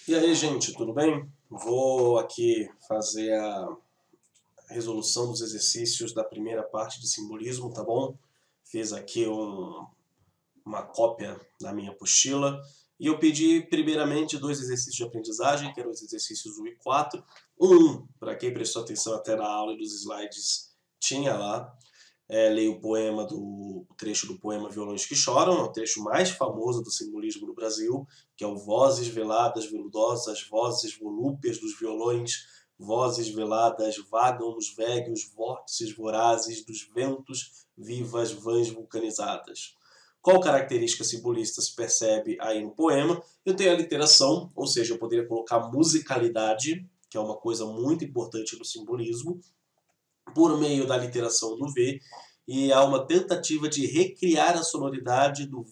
E aí, gente, tudo bem? Vou aqui fazer a resolução dos exercícios da primeira parte de simbolismo, tá bom? Fiz aqui uma cópia da minha apostila e eu pedi primeiramente dois exercícios de aprendizagem, que eram os exercícios 1 e 4. O 1, para quem prestou atenção até na aula e dos slides, tinha lá. Leio o trecho do poema Violões que Choram, é o trecho mais famoso do simbolismo no Brasil, que é o vozes veladas, veludosas, vozes volúpeas dos violões, vozes veladas vagam nos véguos vórtices vorazes dos ventos, vivas vãs vulcanizadas. Qual característica simbolista se percebe aí no poema? Eu tenho a literação, ou seja, eu poderia colocar musicalidade, que é uma coisa muito importante no simbolismo, por meio da literação do V, e há uma tentativa de recriar a sonoridade do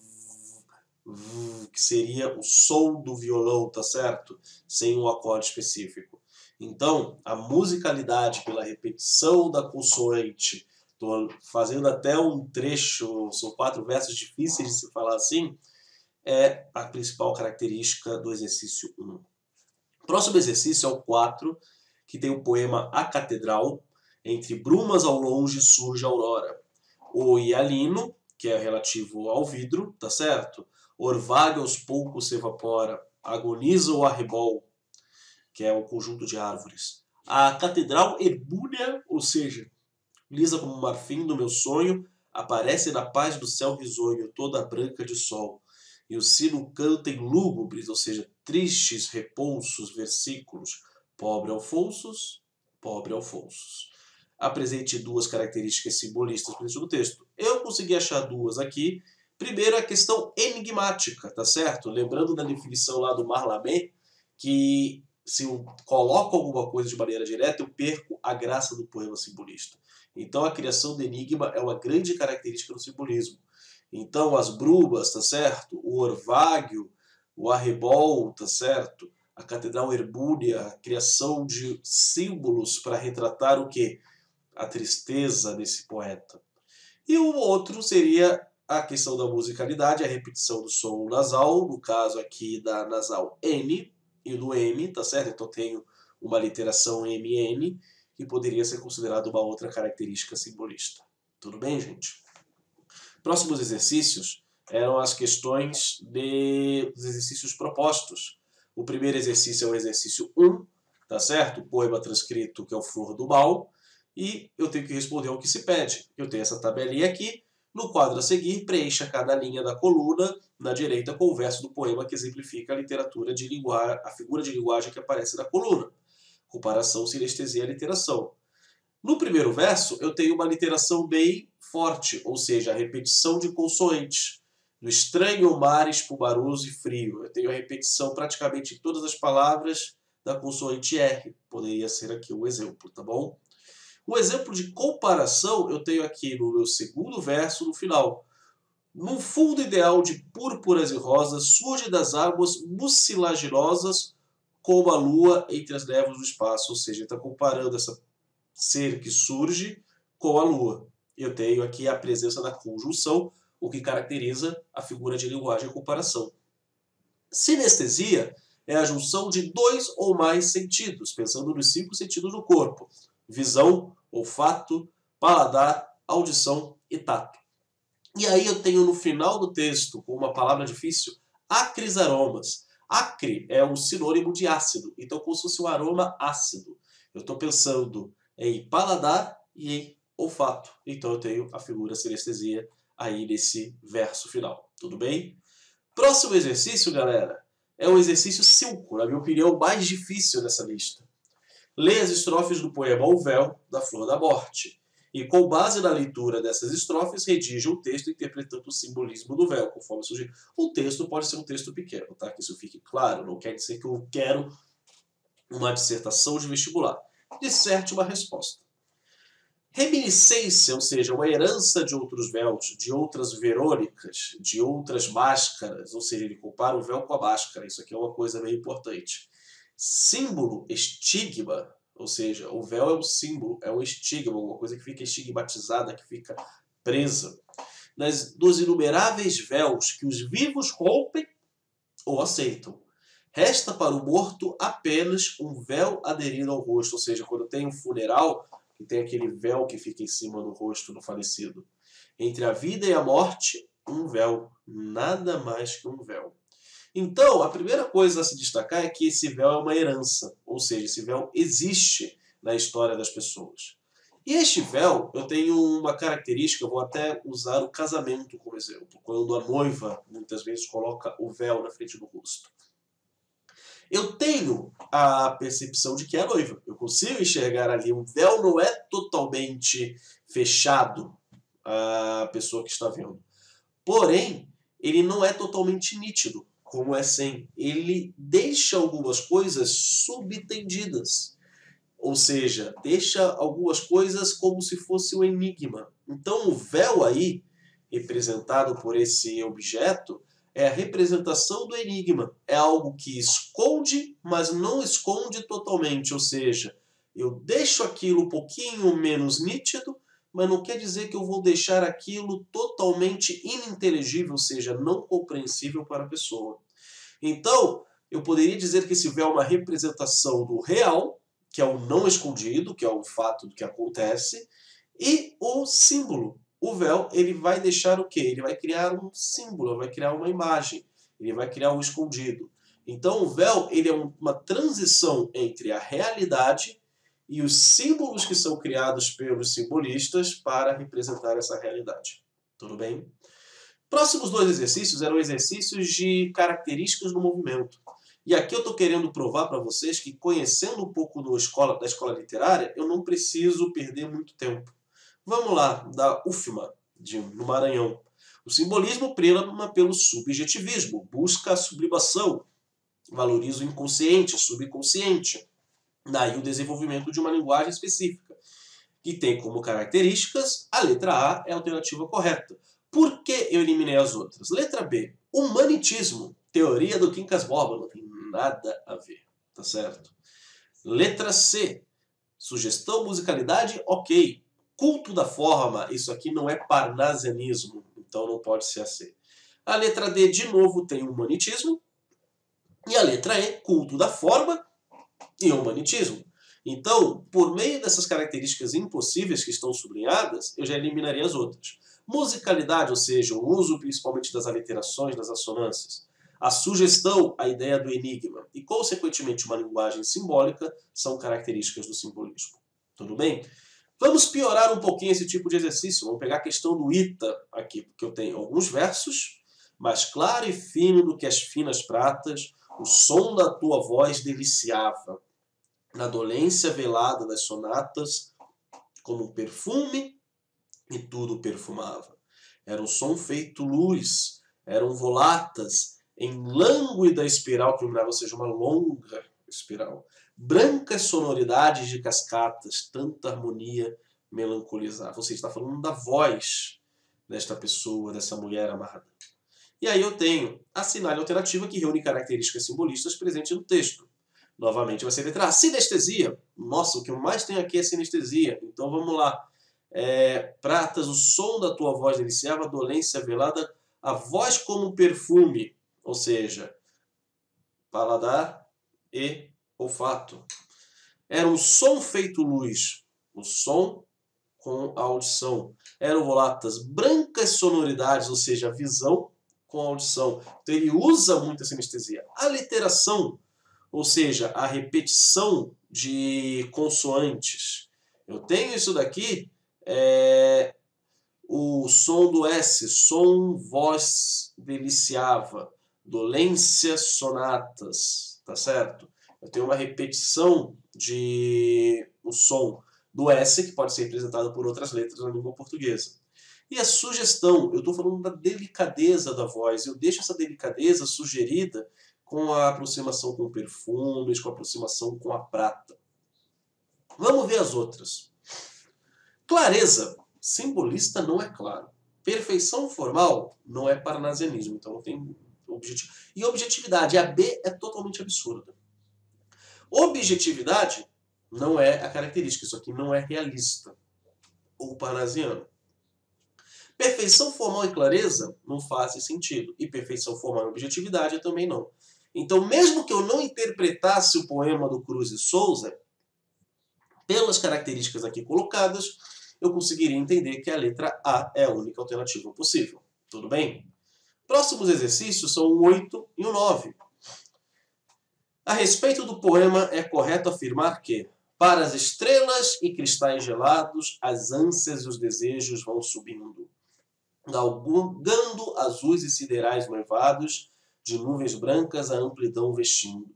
V, que seria o som do violão, tá certo? Sem um acorde específico. Então, a musicalidade pela repetição da consoante, estou fazendo até um trecho, são 4 versos difíceis de se falar assim, é a principal característica do exercício 1. O próximo exercício é o 4, que tem o poema A Catedral. Entre brumas ao longe surge a aurora. O hialino, que é relativo ao vidro, tá certo? Orvalho aos poucos se evapora. Agoniza o arrebol, que é o conjunto de árvores. A catedral herbúnea, ou seja, lisa como marfim do meu sonho, aparece na paz do céu risonho, toda branca de sol. E o sino canta em lúgubres, ou seja, tristes repousos, versículos. Pobre Alfonsos, pobre Alfonsos. Apresente 2 características simbolistas para isso do texto. Eu consegui achar 2 aqui. Primeiro, a questão enigmática, tá certo? Lembrando da definição lá do Mallarmé, que se eu coloco alguma coisa de maneira direta, eu perco a graça do poema simbolista. Então, a criação do enigma é uma grande característica do simbolismo. Então, as brumas, tá certo? O orvalho, o arrebol, tá certo? A catedral herbúnea, a criação de símbolos para retratar o quê? A tristeza desse poeta. E o outro seria a questão da musicalidade, a repetição do som nasal, no caso aqui da nasal N e do M, tá certo? Então tenho uma literação MN, que poderia ser considerada uma outra característica simbolista. Tudo bem, gente? Próximos exercícios eram as questões dos exercícios propostos. O primeiro exercício é o exercício 1, tá certo? O poema transcrito, que é o Flor do Mal. E eu tenho que responder ao que se pede. Eu tenho essa tabelinha aqui. No quadro a seguir, preencha cada linha da coluna na direita com o verso do poema que exemplifica a literatura de linguagem, a figura de linguagem que aparece na coluna. Comparação, sinestesia e literação. No primeiro verso, eu tenho uma literação bem forte, ou seja, a repetição de consoantes. No estranho mar espumaroso e frio. Eu tenho a repetição praticamente em todas as palavras da consoante R. Poderia ser aqui um exemplo, tá bom? Um exemplo de comparação eu tenho aqui no meu segundo verso, no final. Num fundo ideal de púrpuras e rosas, surge das águas mucilaginosas como a lua entre as névoas do espaço. Ou seja, está comparando essa ser que surge com a lua. Eu tenho aqui a presença da conjunção, o que caracteriza a figura de linguagem e comparação. Sinestesia é a junção de 2 ou mais sentidos, pensando nos 5 sentidos do corpo. Visão, olfato, paladar, audição e tato. E aí eu tenho no final do texto, com uma palavra difícil, acres aromas. Acre é um sinônimo de ácido, então como se fosse um aroma ácido. Eu estou pensando em paladar e em olfato. Então eu tenho a figura sinestesia aí nesse verso final. Tudo bem? Próximo exercício, galera, é o exercício 5, na minha opinião, o mais difícil dessa lista. Lê as estrofes do poema O Véu, da Flor da Morte. E, com base na leitura dessas estrofes, redija um texto interpretando o simbolismo do véu, conforme surgir. O texto pode ser um texto pequeno, tá? Que isso fique claro. Não quer dizer que eu quero uma dissertação de vestibular. Disserte uma resposta. Reminiscência, ou seja, uma herança de outros véus, de outras Verônicas, de outras máscaras, ou seja, ele compara o véu com a máscara. Isso aqui é uma coisa bem importante. Símbolo, estigma, ou seja, o véu é um símbolo, é um estigma, alguma coisa que fica estigmatizada, que fica presa. Dos inumeráveis véus que os vivos rompem ou aceitam. Resta para o morto apenas um véu aderido ao rosto, ou seja, quando tem um funeral, que tem aquele véu que fica em cima do rosto do falecido. Entre a vida e a morte, um véu, nada mais que um véu. Então, a primeira coisa a se destacar é que esse véu é uma herança, ou seja, esse véu existe na história das pessoas. E este véu, eu tenho uma característica, eu vou até usar o casamento como exemplo, quando a noiva muitas vezes coloca o véu na frente do rosto. Eu tenho a percepção de que é a noiva. Eu consigo enxergar ali. O véu não é totalmente fechado a pessoa que está vendo. Porém, ele não é totalmente nítido, como é sem. Ele deixa algumas coisas subtendidas. Ou seja, deixa algumas coisas como se fosse um enigma. Então o véu aí, representado por esse objeto, é a representação do enigma. É algo que esconde, mas não esconde totalmente. Ou seja, eu deixo aquilo um pouquinho menos nítido, mas não quer dizer que eu vou deixar aquilo totalmente ininteligível, ou seja, não compreensível para a pessoa. Então, eu poderia dizer que esse véu é uma representação do real, que é o não escondido, que é o fato do que acontece, e o símbolo. O véu, ele vai deixar o quê? Ele vai criar um símbolo, vai criar uma imagem, ele vai criar um escondido. Então o véu, ele é uma transição entre a realidade e os símbolos que são criados pelos simbolistas para representar essa realidade. Tudo bem? Próximos dois exercícios eram exercícios de características do movimento. E aqui eu estou querendo provar para vocês que, conhecendo um pouco da escola literária, eu não preciso perder muito tempo. Vamos lá, da UFMA, no Maranhão. O simbolismo prima pelo subjetivismo, busca a sublimação, valoriza o inconsciente, o subconsciente. Daí o desenvolvimento de uma linguagem específica, que tem como características a letra A é a alternativa correta. Por que eu eliminei as outras? Letra B, humanitismo, teoria do Quincas Borba, não tem nada a ver, tá certo? Letra C, sugestão, musicalidade, ok. Culto da forma, isso aqui não é parnasianismo, então não pode ser a C. A letra D, de novo, tem humanitismo. E a letra E, culto da forma e humanitismo. Então, por meio dessas características impossíveis que estão sublinhadas, eu já eliminaria as outras. Musicalidade, ou seja, o uso principalmente das aliterações, das assonâncias. A sugestão, a ideia do enigma. E, consequentemente, uma linguagem simbólica são características do simbolismo. Tudo bem? Vamos piorar um pouquinho esse tipo de exercício. Vamos pegar a questão do Ita aqui, porque eu tenho alguns versos. Mais claro e fino do que as finas pratas, o som da tua voz deliciava. Na dolência velada das sonatas, como um perfume, e tudo perfumava. Era um som feito luz, eram volatas em lânguida espiral que iluminava, ou seja, uma longa espiral. Brancas sonoridades de cascatas, tanta harmonia melancolizava. Ou seja, está falando da voz desta pessoa, dessa mulher amada. E aí eu tenho a sinale alternativa que reúne características simbolistas presentes no texto. Novamente vai ser a letra A. Sinestesia. Nossa, o que eu mais tenho aqui é sinestesia. Então vamos lá. Pratas, o som da tua voz deliciava, a dolência velada, a voz como um perfume. Ou seja, paladar e olfato. Era um som feito luz. O som com a audição. Eram volatas, brancas sonoridades, ou seja, a visão com a audição. Então ele usa muito a sinestesia. A literação, ou seja, a repetição de consoantes. Eu tenho isso daqui, o som do S, som, voz, deliciava, dolência, sonatas, tá certo? Eu tenho uma repetição de o som do S, que pode ser representado por outras letras na língua portuguesa. E a sugestão, eu estou falando da delicadeza da voz, eu deixo essa delicadeza sugerida com a aproximação com perfumes, com a aproximação com a prata. Vamos ver as outras. Clareza, simbolista não é claro. Perfeição formal não é parnasianismo, então não tem objetivo. E objetividade, a B é totalmente absurda. Objetividade não é a característica, isso aqui não é realista ou parnasiano. Perfeição formal e clareza não fazem sentido. E perfeição formal e objetividade também não. Então, mesmo que eu não interpretasse o poema do Cruz e Souza, pelas características aqui colocadas, eu conseguiria entender que a letra A é a única alternativa possível. Tudo bem? Próximos exercícios são o 8 e o 9. A respeito do poema, é correto afirmar que, para as estrelas e cristais gelados, as ânsias e os desejos vão subindo, galgando azuis e siderais noivados, de nuvens brancas a amplidão vestindo.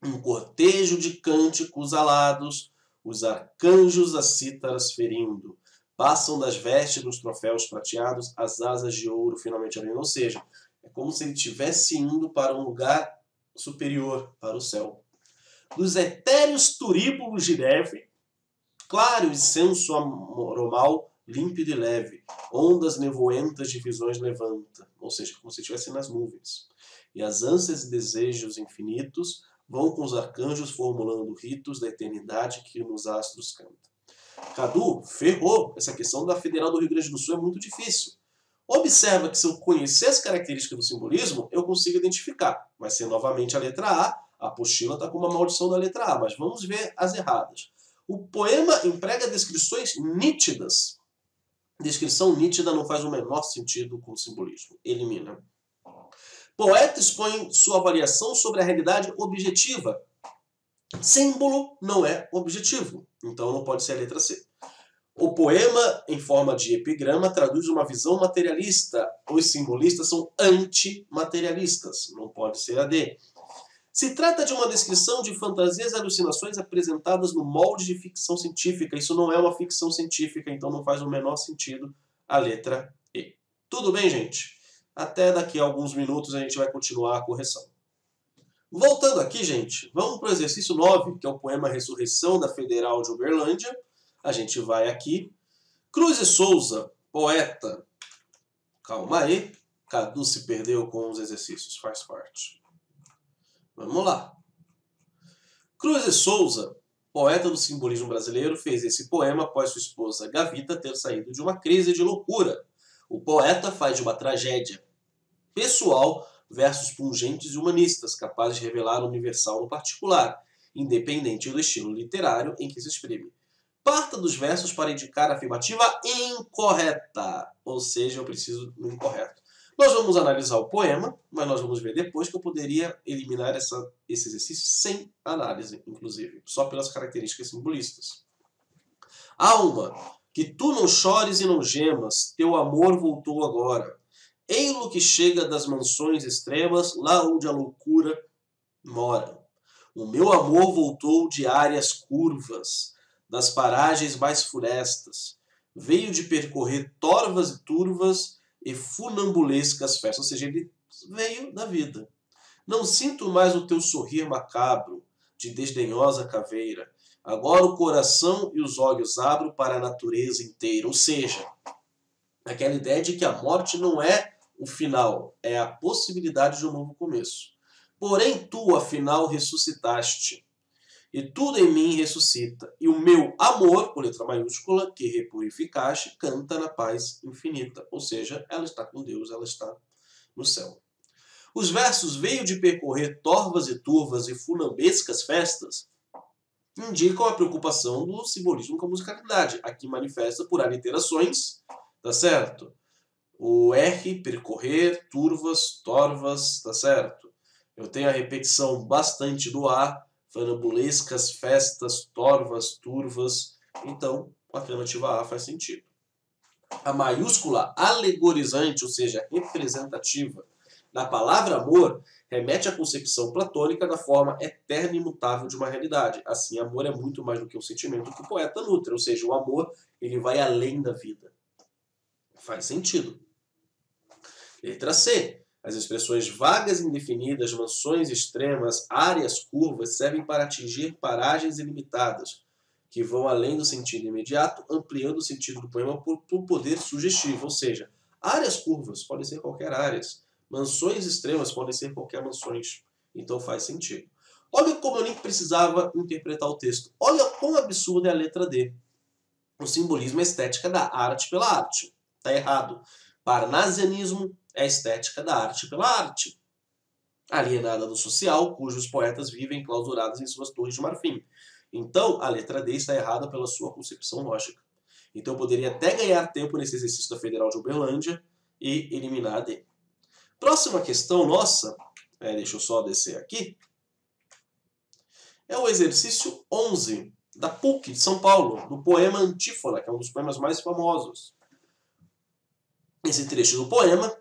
Um cortejo de cânticos alados, os arcanjos as cítaras ferindo, passam das vestes dos troféus prateados, as asas de ouro finalmente abrindo. Ou seja, é como se ele estivesse indo para um lugar superior, para o céu. Dos etéreos turíbulos de neve, claro incenso aromal, límpido e leve, ondas nevoentas de visões levanta, ou seja, como se estivesse nas nuvens. E as ânsias e desejos infinitos vão com os arcanjos formulando ritos da eternidade que nos astros canta. Cadu, ferrou! Essa questão da Federal do Rio Grande do Sul é muito difícil. Observa que se eu conhecer as características do simbolismo, eu consigo identificar. Vai ser novamente a letra A apostila está com uma maldição da letra A, mas vamos ver as erradas. O poema emprega descrições nítidas. Descrição nítida não faz o menor sentido com o simbolismo. Elimina. Poeta expõe sua avaliação sobre a realidade objetiva. Símbolo não é objetivo, então não pode ser a letra C. O poema, em forma de epigrama, traduz uma visão materialista. Os simbolistas são antimaterialistas, não pode ser a D. Se trata de uma descrição de fantasias e alucinações apresentadas no molde de ficção científica. Isso não é uma ficção científica, então não faz o menor sentido a letra E. Tudo bem, gente? Até daqui a alguns minutos a gente vai continuar a correção. Voltando aqui, gente, vamos para o exercício 9, que é o poema Ressurreição da Federal de Uberlândia. A gente vai aqui. Cruz e Souza, poeta. Calma aí. Cadu se perdeu com os exercícios, faz parte. Vamos lá. Cruz e Souza, poeta do simbolismo brasileiro, fez esse poema após sua esposa Gavita ter saído de uma crise de loucura. O poeta faz de uma tragédia pessoal versos pungentes e humanistas, capazes de revelar o universal no particular, independente do estilo literário em que se exprime. Parta dos versos para indicar a afirmativa incorreta, ou seja, eu preciso do incorreto. Nós vamos analisar o poema, mas nós vamos ver depois que eu poderia eliminar esse exercício sem análise, inclusive, só pelas características simbolistas. Alma, que tu não chores e não gemas, teu amor voltou agora. Ei-lo que chega das mansões extremas, lá onde a loucura mora. O meu amor voltou de áreas curvas, das paragens mais florestas. Veio de percorrer torvas e turvas e funambulescas festas. Ou seja, ele veio da vida. Não sinto mais o teu sorrir macabro, de desdenhosa caveira. Agora o coração e os olhos abro para a natureza inteira. Ou seja, aquela ideia de que a morte não é o final, é a possibilidade de um novo começo. Porém, tu, afinal, ressuscitaste, e tudo em mim ressuscita, e o meu amor, com letra maiúscula, que repurificaste, canta na paz infinita. Ou seja, ela está com Deus, ela está no céu. Os versos veio de percorrer torvas e turvas e funambescas festas indicam a preocupação do simbolismo com a musicalidade, aqui manifesta por aliterações, tá certo? O R, percorrer, turvas, torvas, tá certo? Eu tenho a repetição bastante do A, fanabulescas, festas, torvas, turvas. Então, a alternativa A faz sentido. A maiúscula alegorizante, ou seja, representativa, da palavra amor, remete à concepção platônica da forma eterna e imutável de uma realidade. Assim, amor é muito mais do que um sentimento que o poeta nutre, ou seja, o amor ele vai além da vida. Faz sentido. Letra C. As expressões vagas e indefinidas, mansões extremas, áreas curvas, servem para atingir paragens ilimitadas, que vão além do sentido imediato, ampliando o sentido do poema por poder sugestivo. Ou seja, áreas curvas podem ser qualquer áreas, mansões extremas podem ser qualquer mansões. Então faz sentido. Olha como eu nem precisava interpretar o texto. Olha quão absurda é a letra D. O simbolismo é estética da arte pela arte. Está errado. Parnasianismo é a estética da arte pela arte. alienada do social, cujos poetas vivem clausurados em suas torres de marfim. Então, a letra D está errada pela sua concepção lógica. Então, eu poderia até ganhar tempo nesse exercício da Federal de Uberlândia e eliminar a D. Próxima questão nossa, deixa eu só descer aqui, é o exercício 11, da PUC de São Paulo, do poema Antífona, que é um dos poemas mais famosos. Esse trecho do poema,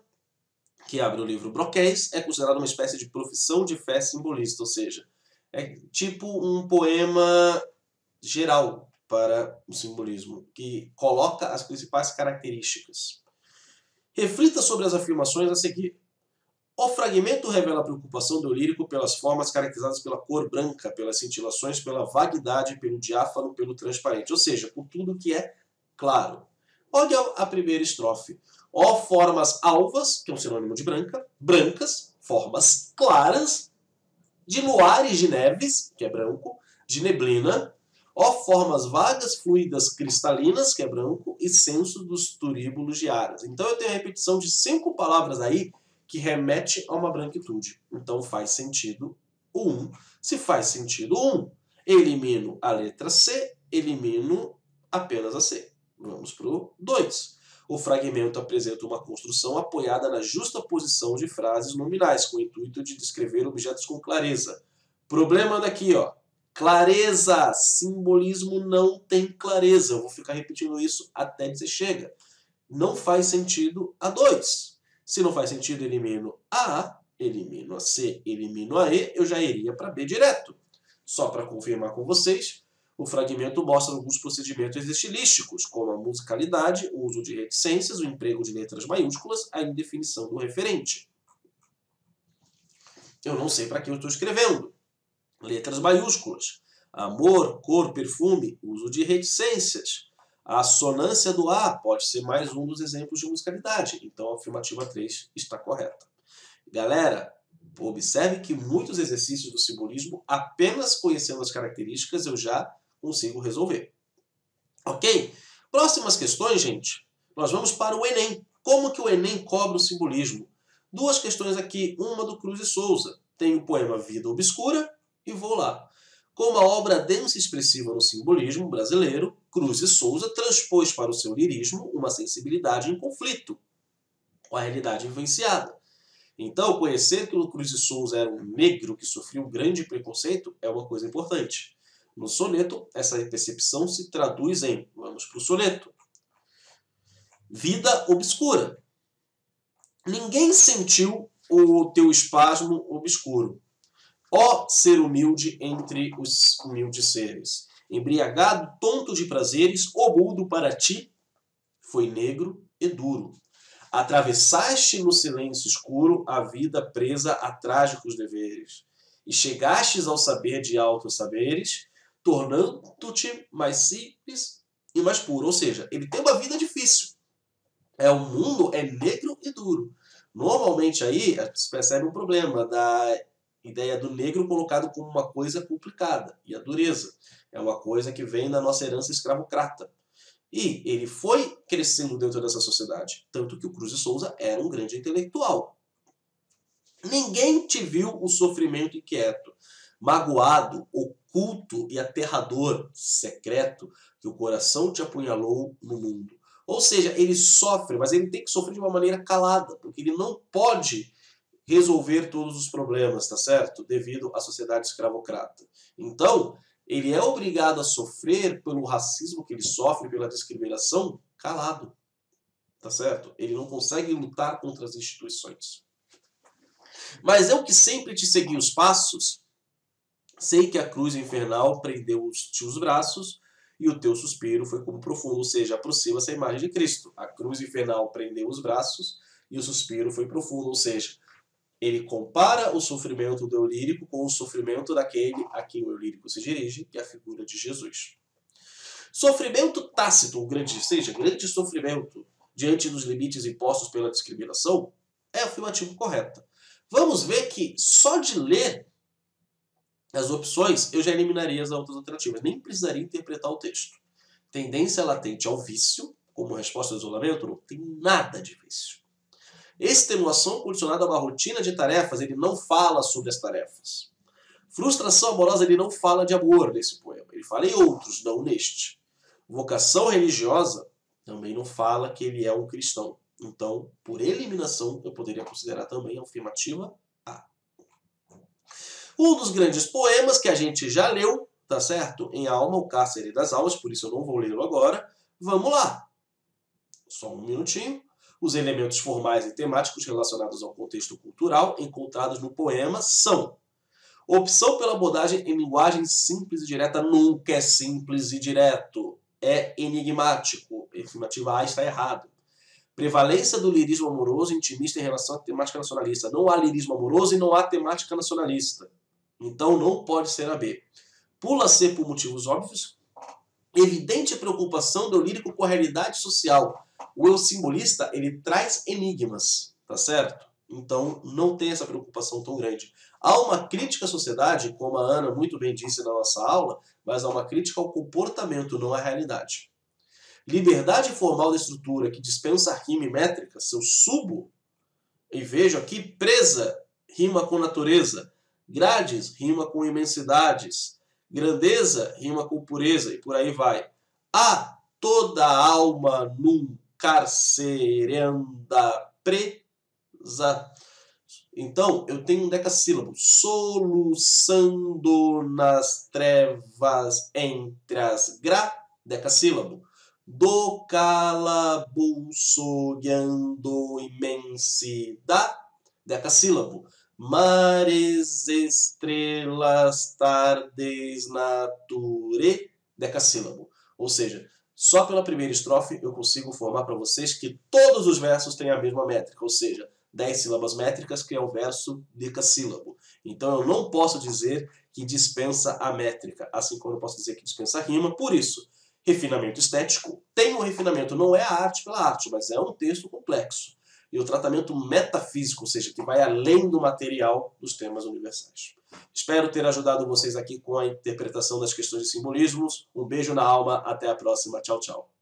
que abre o livro Broquéis, é considerado uma espécie de profissão de fé simbolista, ou seja, é tipo um poema geral para o simbolismo, que coloca as principais características. Reflita sobre as afirmações a seguir. O fragmento revela a preocupação do lírico pelas formas caracterizadas pela cor branca, pelas cintilações, pela vaguidade, pelo diáfano, pelo transparente, ou seja, por tudo que é claro. Olha a primeira estrofe. Ó formas alvas, que é um sinônimo de branca, brancas, formas claras, de luares de neves, que é branco, de neblina, ó formas vagas, fluidas, cristalinas, que é branco, e senso dos turíbulos de aras. Então eu tenho a repetição de 5 palavras aí que remete a uma branquitude. Então faz sentido o 1. Se faz sentido o 1, elimino a letra C, elimino apenas a C. Vamos para o 2. O fragmento apresenta uma construção apoiada na justa posição de frases nominais, com o intuito de descrever objetos com clareza. Problema daqui, ó. Clareza. Simbolismo não tem clareza. Eu vou ficar repetindo isso até dizer chega. Não faz sentido a 2. Se não faz sentido, elimino a A, elimino a C, elimino a E, eu já iria para B direto. Só para confirmar com vocês, o fragmento mostra alguns procedimentos estilísticos, como a musicalidade, o uso de reticências, o emprego de letras maiúsculas, a indefinição do referente. Eu não sei para que eu estou escrevendo. Letras maiúsculas. Amor, cor, perfume, uso de reticências. A assonância do A pode ser mais um dos exemplos de musicalidade. Então a afirmativa 3 está correta. Galera, observe que muitos exercícios do simbolismo, apenas conhecendo as características, eu já consigo resolver. Ok? Próximas questões, gente. Nós vamos para o Enem. Como que o Enem cobra o simbolismo? 2 questões aqui, uma do Cruz e Souza. Tem o poema Vida Obscura e vou lá. Com uma obra densa e expressiva no simbolismo brasileiro, Cruz e Souza transpôs para o seu lirismo uma sensibilidade em conflito com a realidade vivenciada. Então, conhecer que o Cruz e Souza era um negro que sofria um grande preconceito é uma coisa importante. No soneto, essa percepção se traduz em, vamos para o soneto, vida obscura. Ninguém sentiu o teu espasmo obscuro. Ó ser humilde entre os humildes seres, embriagado, tonto de prazeres, o mundo para ti foi negro e duro. Atravessaste no silêncio escuro a vida presa a trágicos deveres, e chegastes ao saber de altos saberes, tornando-te mais simples e mais puro. Ou seja, ele tem uma vida difícil. O mundo é negro e duro. Normalmente aí se percebe um problema da ideia do negro colocado como uma coisa complicada. E a dureza é uma coisa que vem da nossa herança escravocrata. E ele foi crescendo dentro dessa sociedade. Tanto que o Cruz e Souza era um grande intelectual. Ninguém te viu o sofrimento inquieto, magoado, oculto e aterrador, secreto, que o coração te apunhalou no mundo. Ou seja, ele sofre, mas ele tem que sofrer de uma maneira calada, porque ele não pode resolver todos os problemas, tá certo? Devido à sociedade escravocrata. Então, ele é obrigado a sofrer pelo racismo que ele sofre, pela discriminação, calado. Tá certo? Ele não consegue lutar contra as instituições. Mas eu que sempre te segui os passos, sei que a cruz infernal prendeu os teus braços e o teu suspiro foi como profundo, ou seja, aproxima-se a imagem de Cristo. A cruz infernal prendeu os braços e o suspiro foi profundo, ou seja, ele compara o sofrimento do eu lírico com o sofrimento daquele a quem o eu lírico se dirige, que é a figura de Jesus. Sofrimento tácito, grande sofrimento diante dos limites impostos pela discriminação, é a afirmativa correta. Vamos ver que só de ler as opções eu já eliminaria as outras alternativas, nem precisaria interpretar o texto. Tendência latente ao vício, como resposta ao isolamento, não tem nada de vício. Extenuação condicionada a uma rotina de tarefas, ele não fala sobre as tarefas. Frustração amorosa, ele não fala de amor nesse poema. Ele fala em outros, não neste. Vocação religiosa, também não fala que ele é um cristão. Então, por eliminação, eu poderia considerar também a afirmativa A. Um dos grandes poemas que a gente já leu, tá certo? Em Alma, o Cárcere das Almas, por isso eu não vou lê-lo agora. Vamos lá. Só um minutinho. Os elementos formais e temáticos relacionados ao contexto cultural encontrados no poema são: opção pela abordagem em linguagem simples e direta nunca é simples e direto. É enigmático. A afirmativa A está errado. Prevalência do lirismo amoroso e intimista em relação à temática nacionalista. Não há lirismo amoroso e não há temática nacionalista. Então não pode ser a B. Pula C por motivos óbvios. Evidente preocupação do lírico com a realidade social. O eu simbolista, ele traz enigmas, tá certo? Então não tem essa preocupação tão grande. Há uma crítica à sociedade, como a Ana muito bem disse na nossa aula, mas há uma crítica ao comportamento, não à realidade. Liberdade formal da estrutura que dispensa rima e métrica, se eu subo e vejo aqui presa, rima com natureza, grades, rima com imensidades, grandeza, rima com pureza, e por aí vai. Há toda alma num cárcere anda presa. Então, eu tenho um decassílabo. Soluçando nas trevas entre as decassílabo. Do calabouço guiando imensidade, decassílabo. Mares, estrelas, tardes, nature, decassílabo. Ou seja, só pela primeira estrofe eu consigo formar para vocês que todos os versos têm a mesma métrica, ou seja, 10 sílabas métricas, que é o verso decassílabo. Então eu não posso dizer que dispensa a métrica, assim como eu posso dizer que dispensa a rima. Por isso, refinamento estético tem um refinamento, não é a arte pela arte, mas é um texto complexo. E o tratamento metafísico, ou seja, que vai além do material dos temas universais. Espero ter ajudado vocês aqui com a interpretação das questões de simbolismos. Um beijo na alma, até a próxima. Tchau, tchau.